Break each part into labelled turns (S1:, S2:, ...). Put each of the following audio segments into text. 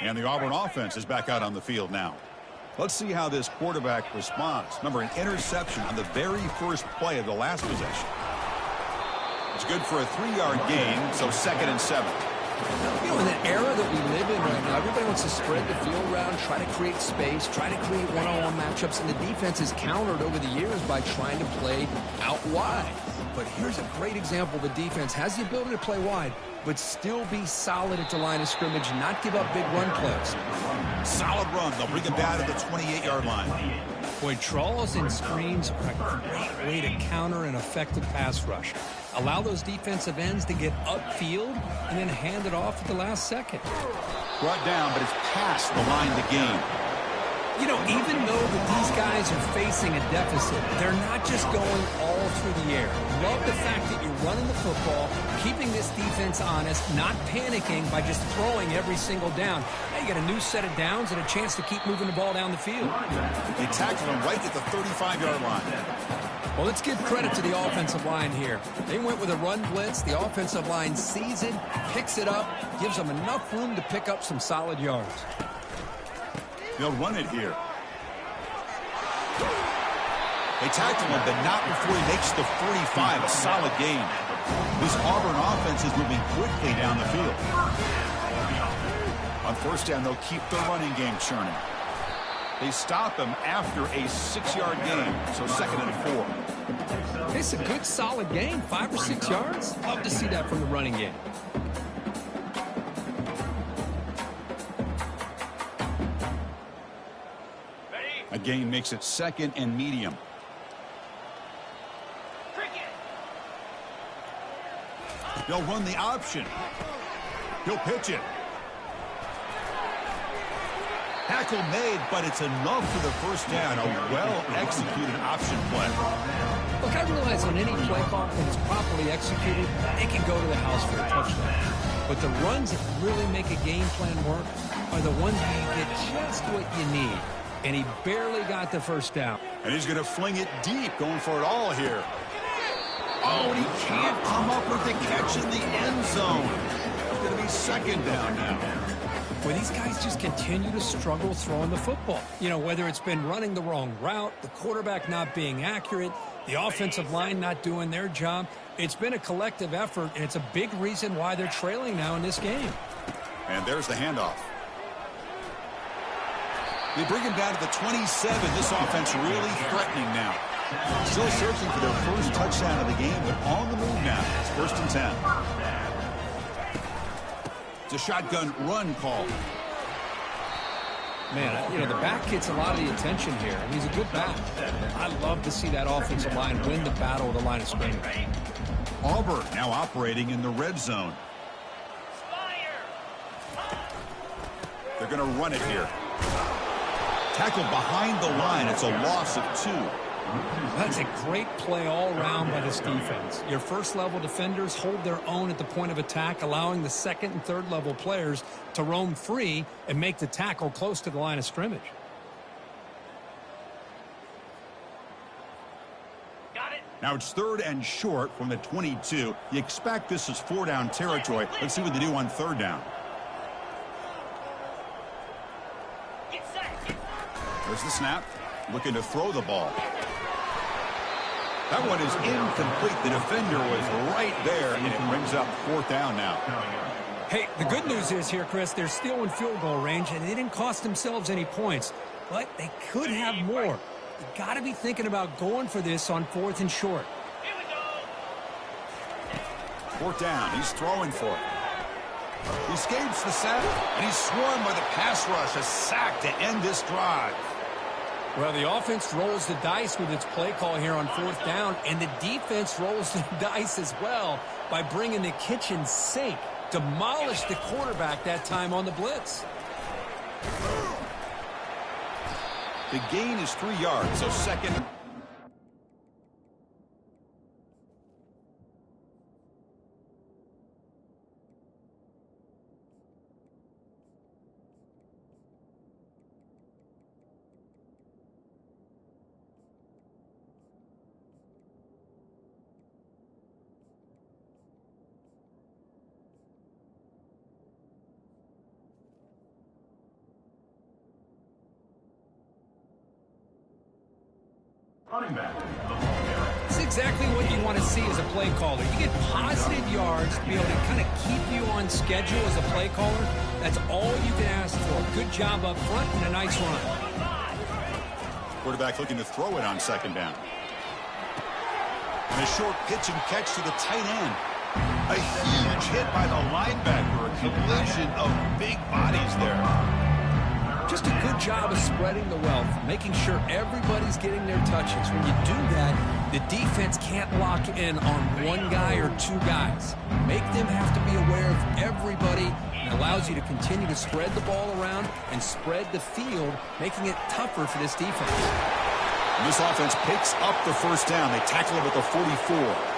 S1: And the Auburn offense is back out on the field now. Let's see how this quarterback responds. Remember, an interception on the very first play of the last possession. It's good for a 3-yard gain, so 2nd and 7.
S2: You know, in the era that we live in right now, everybody wants to spread the field around, try to create space, try to create one-on-one matchups, and the defense has countered over the years by trying to play out wide. But here's a great example. The defense has the ability to play wide, but still be solid at the line of scrimmage, not give up big run plays.
S1: Solid run. They'll bring him down to the 28-yard line.
S3: Boy, draws and screens are a great way to counter an effective pass rush. Allow those defensive ends to get upfield and then hand it off at the last second.
S1: Brought down, but it's past the line to gain.
S3: You know, even though that these guys are facing a deficit, they're not just going all through the air. Love the fact that you're running the football, keeping this defense honest, not panicking by just throwing every single down. Now you got a new set of downs and a chance to keep moving the ball down the field.
S1: They tackled him right at the 35-yard line.
S2: Well, let's give credit to the offensive line here. They went with a run blitz. The offensive line sees it, picks it up, gives them enough room to pick up some solid yards.
S1: They'll run it here. They tackled him, but not before he makes the 45. A solid gain. This Auburn offense is moving quickly down the field. On first down, they'll keep the running game churning. They stop him after a 6-yard gain, so 2nd and 4.
S3: It's a good, solid gain, 5 or 6 yards. Love to see that from the running game.
S1: A gain makes it 2nd and medium. They'll run the option. He'll pitch it. Tackle made, but it's enough for the first down. A well-executed option play.
S3: Look, I realize on any play call, when it's properly executed, it can go to the house for a touchdown. But the runs that really make a game plan work are the ones where you get just what you need. And he barely got the first down.
S1: And he's going to fling it deep, going for it all here. Oh, and he can't come up with the catch in the end zone. It's going to be 2nd down now.
S3: Well, these guys just continue to struggle throwing the football. You know, whether it's been running the wrong route, the quarterback not being accurate, the offensive line not doing their job. It's been a collective effort, and it's a big reason why they're trailing now in this game.
S1: And there's the handoff. They bring him down to the 27. This offense really threatening now. Still searching for their first touchdown of the game, but on the move now. It's 1st and 10. It's a shotgun run call.
S3: Man, you know, the back gets a lot of the attention here, and he's a good back. I love to see that offensive line win the battle of the line of scrimmage.
S1: Auburn now operating in the red zone. They're going to run it here. Tackled behind the line. It's a loss of 2.
S3: That's a great play all around by this defense. Your first-level defenders hold their own at the point of attack, allowing the 2nd and 3rd-level players to roam free and make the tackle close to the line of scrimmage.
S1: Got it. Now it's 3rd and short from the 22. You expect this is 4-down territory. Let's see what they do on 3rd down. There's the snap. Looking to throw the ball. That one is incomplete. The defender was right there, and it brings up 4th down now.
S3: Hey, the good news is here, Chris, they're still in field goal range, and they didn't cost themselves any points. But they could have more. You got to be thinking about going for this on 4th and short.
S1: 4th down. He's throwing for it. He escapes the sack, and he's swarmed by the pass rush. A sack to end this drive.
S3: Well, the offense rolls the dice with its play call here on 4th down, and the defense rolls the dice as well by bringing the kitchen sink. Demolished the quarterback that time on the blitz.
S1: The gain is 3 yards, so 2nd.
S3: It's exactly what you want to see as a play caller. You get positive yards to be able to kind of keep you on schedule as a play caller. That's all you can ask for. Good job up front and a nice run.
S1: Quarterback looking to throw it on second down. And a short pitch and catch to the tight end. A huge hit by the linebacker. A collision of big bodies there.
S2: Just a good job of spreading the wealth, making sure everybody's getting their touches. When you do that, the defense can't lock in on one guy or two guys. Make them have to be aware of everybody, and allows you to continue to spread the ball around and spread the field, making it tougher for this defense.
S1: And this offense picks up the first down. They tackle him at the 44.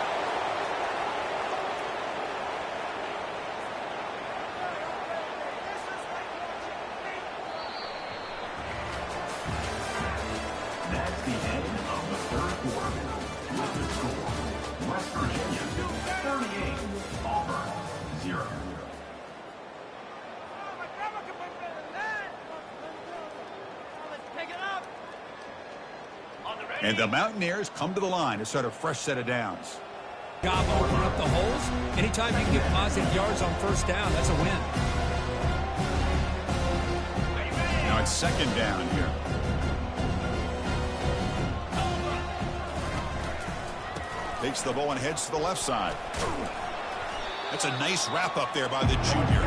S1: And the Mountaineers come to the line to start a fresh set of downs.
S3: Job opening up the holes. Anytime you can get positive yards on first down, that's a win.
S1: Now it's second down here. Takes the ball and heads to the left side. That's a nice wrap up there by the junior.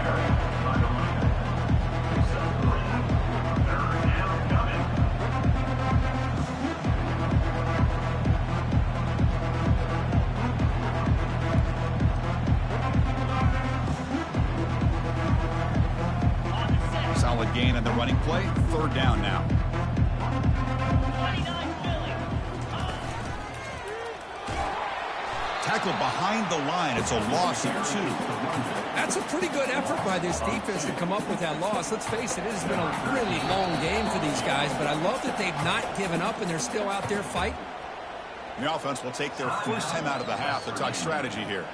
S1: Solid gain on the running play. Third down now. Tackled behind the line. It's a loss of 2.
S3: That's a pretty good effort by this defense to come up with that loss. Let's face it, it has been a really long game for these guys, but I love that they've not given up and they're still out there fighting.
S1: The offense will take their first time out of the half to talk strategy here.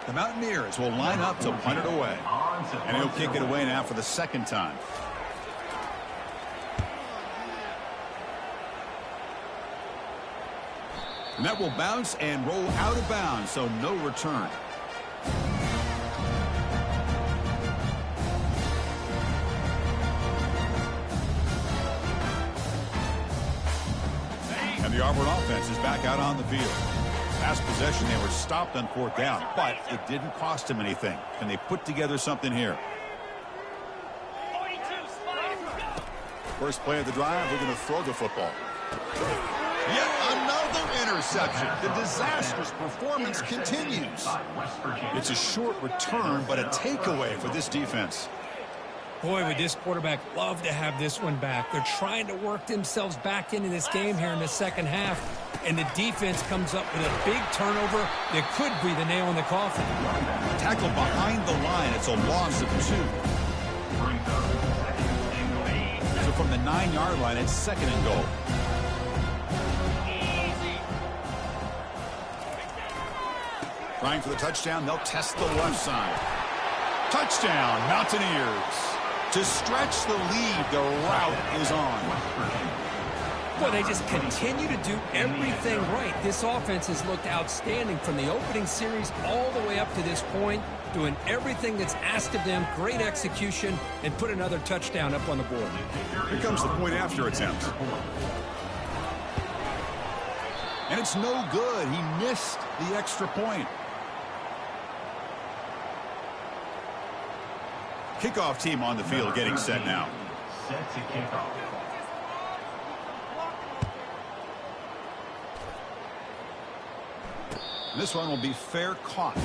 S1: The Mountaineers will line up to punt it away. And he'll kick it away now for the second time. And that will bounce and roll out of bounds, so no return. And the Auburn offense is back out on the field. Last possession, they were stopped on fourth down, but it didn't cost them anything. Can they put together something here? First play of the drive, they're going to throw the football. Yet another interception. The disastrous performance continues. It's a short return, but a takeaway for this defense.
S3: Boy, would this quarterback love to have this one back. They're trying to work themselves back into this game here in the second half, and the defense comes up with a big turnover that could be the nail in the coffin.
S1: Tackled behind the line. It's a loss of 2. So from the 9-yard line, it's second and goal. Trying for the touchdown. They'll test the left side. Touchdown, Mountaineers. To stretch the lead, the route is on.
S3: Well, they just continue to do everything right. This offense has looked outstanding from the opening series all the way up to this point, doing everything that's asked of them, great execution, and put another touchdown up on the board.
S1: Here comes the point after attempt. And it's no good. He missed the extra point. Kickoff team on the field getting set now.
S4: Set to kickoff.
S1: This one will be fair caught.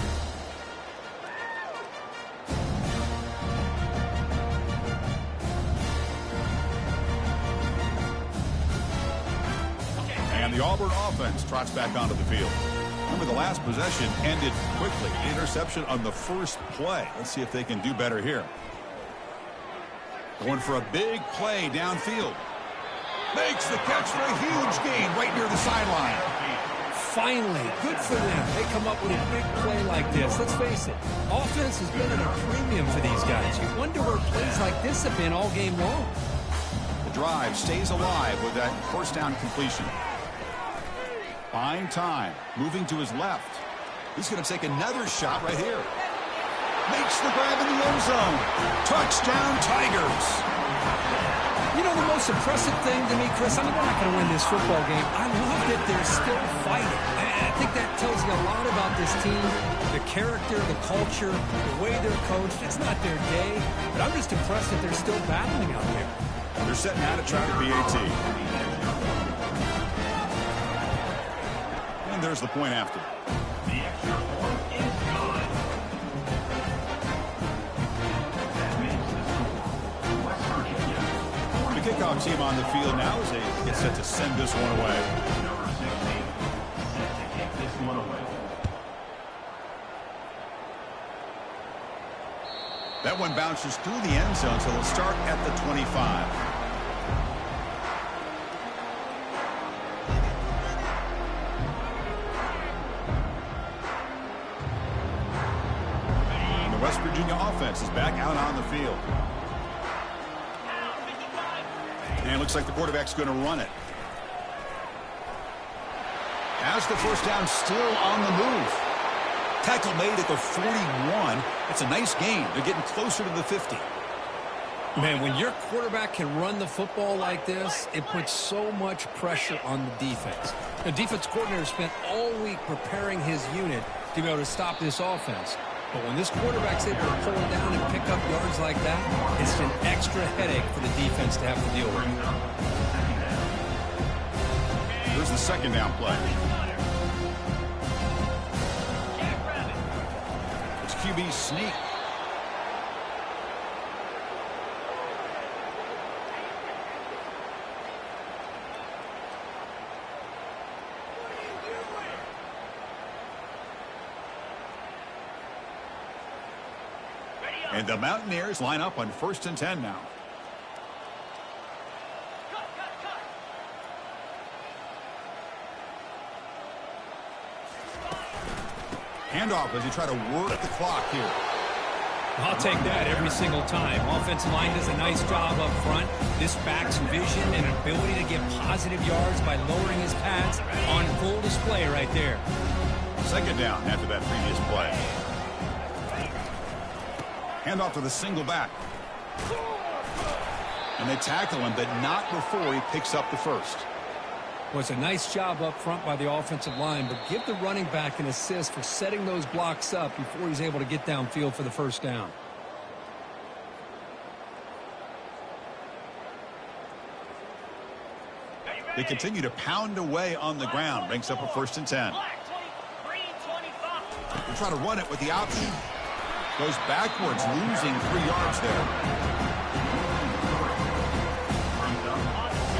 S1: And the Auburn offense trots back onto the field. Remember, the last possession ended quickly. Interception on the first play. Let's see if they can do better here. Going for a big play downfield. Makes the catch for a huge gain right near the sideline.
S3: Finally, good for them. They come up with a big play like this. Let's face it, offense has been at a premium for these guys. You wonder where plays like this have been all game long.
S1: The drive stays alive with that first down completion. Buying time, moving to his left. He's going to take another shot right here. Makes the grab in the end zone. Touchdown, Tigers.
S3: You know, the most impressive thing to me, Chris, I mean, they're not going to win this football game. I love that they're still fighting. I think that tells you a lot about this team, the character, the culture, the way they're coached. It's not their day, but I'm just impressed that they're still battling out there.
S1: They're setting out to try to PAT. And there's the point after.
S4: The extra point is good.
S1: The kickoff team on the field now as they get set to send this one away.
S4: Number 16, set to kick this one away.
S1: That one bounces through the end zone, so they'll start at the 25. The West Virginia offense is back out on the field. And it looks like the quarterback's going to run it. Has the first down, still on the move. Tackle made at the 41. It's a nice gain. They're getting closer to the 50.
S3: Man, when your quarterback can run the football like this, it puts so much pressure on the defense. The defense coordinator spent all week preparing his unit to be able to stop this offense. But when this quarterback's able to pull it down and pick up yards like that, it's an extra headache for the defense to have to deal with.
S1: Here's the second down play. It's QB sneak. And the Mountaineers line up on 1st and 10 now. Handoff as you try to work the clock here.
S3: I'll take that every single time. Offensive line does a nice job up front. This back's vision and ability to get positive yards by lowering his pads on full display right there.
S1: Second down after that previous play. Handoff to the single back. And they tackle him, but not before he picks up the first.
S3: Well, it's a nice job up front by the offensive line, but give the running back an assist for setting those blocks up before he's able to get downfield for the first down.
S1: They continue to pound away on the ground. Brings up a 1st and 10. They try to run it with the option. Goes backwards, losing 3 yards there.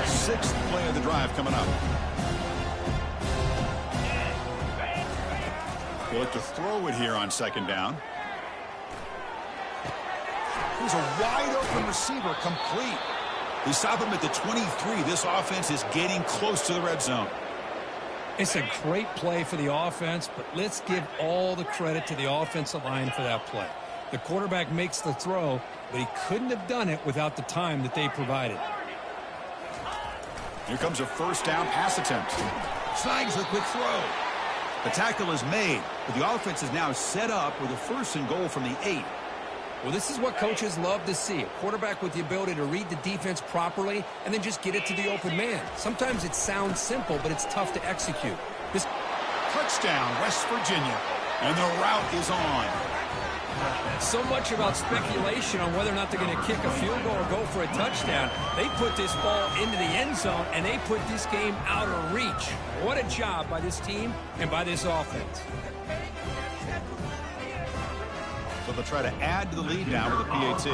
S1: 6th play of the drive coming up. They look to throw it here on 2nd down. Here's a wide open receiver, complete. They stop him at the 23. This offense is getting close to the red zone.
S3: It's a great play for the offense, but let's give all the credit to the offensive line for that play. The quarterback makes the throw, but he couldn't have done it without the time that they provided.
S1: Here comes a 1st down pass attempt. Snags the quick throw. The tackle is made, but the offense is now set up with a 1st and goal from the 8.
S3: Well, this is what coaches love to see. A quarterback with the ability to read the defense properly and then just get it to the open man. Sometimes it sounds simple, but it's tough to execute. This
S1: touchdown, West Virginia. And the route is on.
S3: So much about speculation on whether or not they're going to kick a field goal or go for a touchdown. They put this ball into the end zone, and they put this game out of reach. What a job by this team and by this offense.
S1: So they'll try to add to the lead now with a PAT.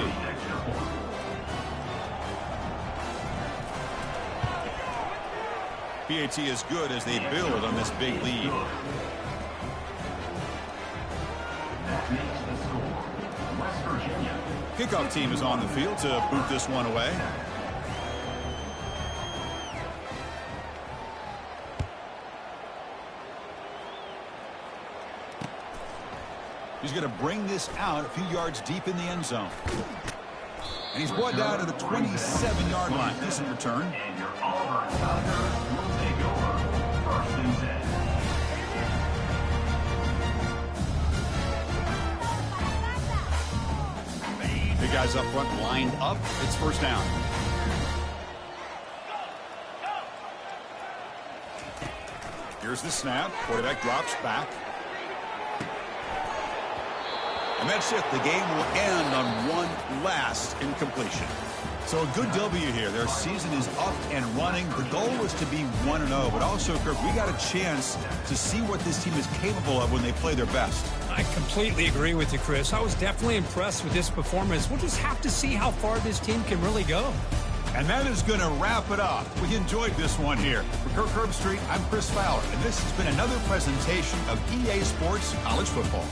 S1: PAT is good as they build on this big lead. Kickoff team is on the field to boot this one away. He's going to bring this out a few yards deep in the end zone. And he's brought down to the 27-yard line. Decent return.
S4: And your Auburn Tigers will take over 1st and 10.
S1: Big guys up front lined up. It's 1st down. Here's the snap. Quarterback drops back. And that's it. The game will end on one last incompletion. So a good W here. Their season is up and running. The goal was to be 1-0, but also, Kirk, we got a chance to see what this team is capable of when they play their best.
S3: I completely agree with you, Chris. I was definitely impressed with this performance. We'll just have to see how far this team can really go.
S1: And that is going to wrap it up. We enjoyed this one here. For Kirk Herbstreit, I'm Chris Fowler, and this has been another presentation of EA Sports College Football.